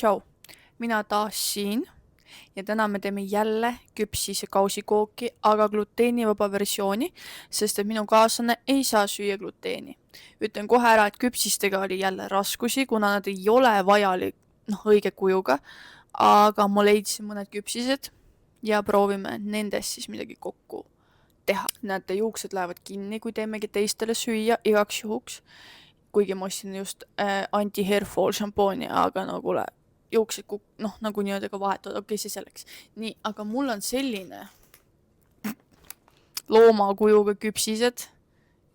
Tšau, mina taas siin ja täna me teeme jälle küpsise kausikooki, aga gluteenivaba versiooni, sest et minu kaaslane ei saa süüa gluteeni. Ütlen kohe ära, et küpsistega oli jälle raskusi, kuna nad ei ole vajalik õige kujuga, aga ma leidsin mõned küpsised ja proovime nendest siis midagi kokku teha. Näete, juuksed lähevad kinni, kui teemegi teistele süüa igaks juhuks. Kuigi ma ostsin just anti-hair fall šampooni, aga no kuule, juuksed nagu nii-öelda ka vahetavad, okei, see selleks. Nii, aga mul on selline loomakujuga küpsised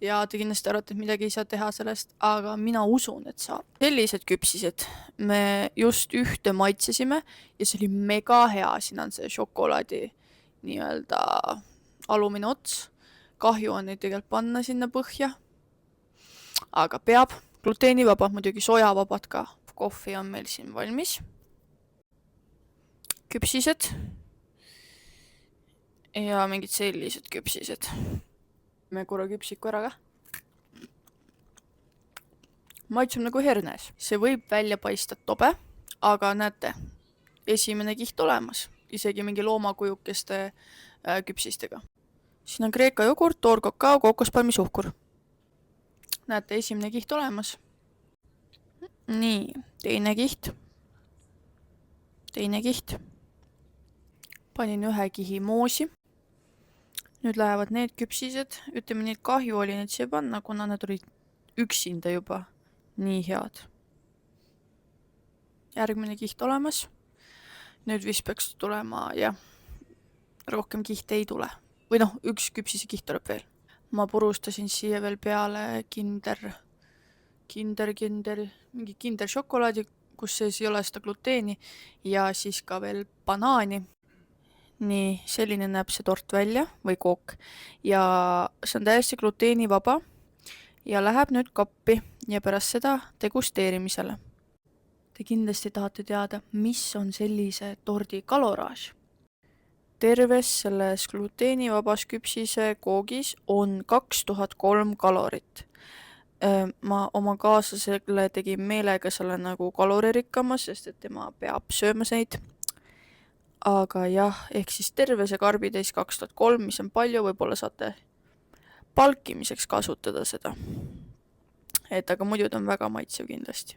ja te kindlasti arvate, et midagi ei saa teha sellest, aga mina usun, et saab. Sellised küpsised me just ühte maitsesime ja see oli mega hea, siin on see šokolaadi nii-öelda alumine ots. Kahju on neid tegelikult panna sinna põhja, aga peab. Gluteenivabad, muidugi sojavabad ka. Kohvi on meil siin valmis. Küpsised. Ja mingid sellised küpsised. Me korra küpsiku ära ka. Maitsub nagu hernes. See võib välja paista tobe, aga näete, esimene kiht olemas. Isegi mingi loomakujukeste küpsistega. Siin on kreeka jogurt, toorkakao, kokospalmi suhkur. Näete, esimene kiht olemas. Nii, teine kiht. Teine kiht. Panin ühe kihi moosi. Nüüd lähevad need küpsised. Ütleme, neid kahju oli neid siia panna, kuna need olid üksinda juba nii head. Järgmine kiht olemas. Nüüd vist peaks tulema, jah, rohkem kihte ei tule. Või üks küpsise kiht tuleb veel. Ma purustasin siia veel peale mingi kinder šokolaadi, kus sees ei ole seda gluteeni ja siis ka veel banaani. Nii, selline näeb see tort välja või kook ja see on täiesti gluteenivaba ja läheb nüüd kappi ja pärast seda degusteerimisele. Te kindlasti tahate teada, mis on sellise tordi kaloraaž. Terves selles gluteenivabas küpsise koogis on 2003 kalorit. Ma oma kaaslasele tegin meelega selle nagu kaloririkkamas, sest et tema peab sööma neid. Aga jah, ehk siis terve see karbitäis 2003, mis on palju, võib-olla saate palkimiseks kasutada seda. Aga muidu ta on väga maitsev kindlasti.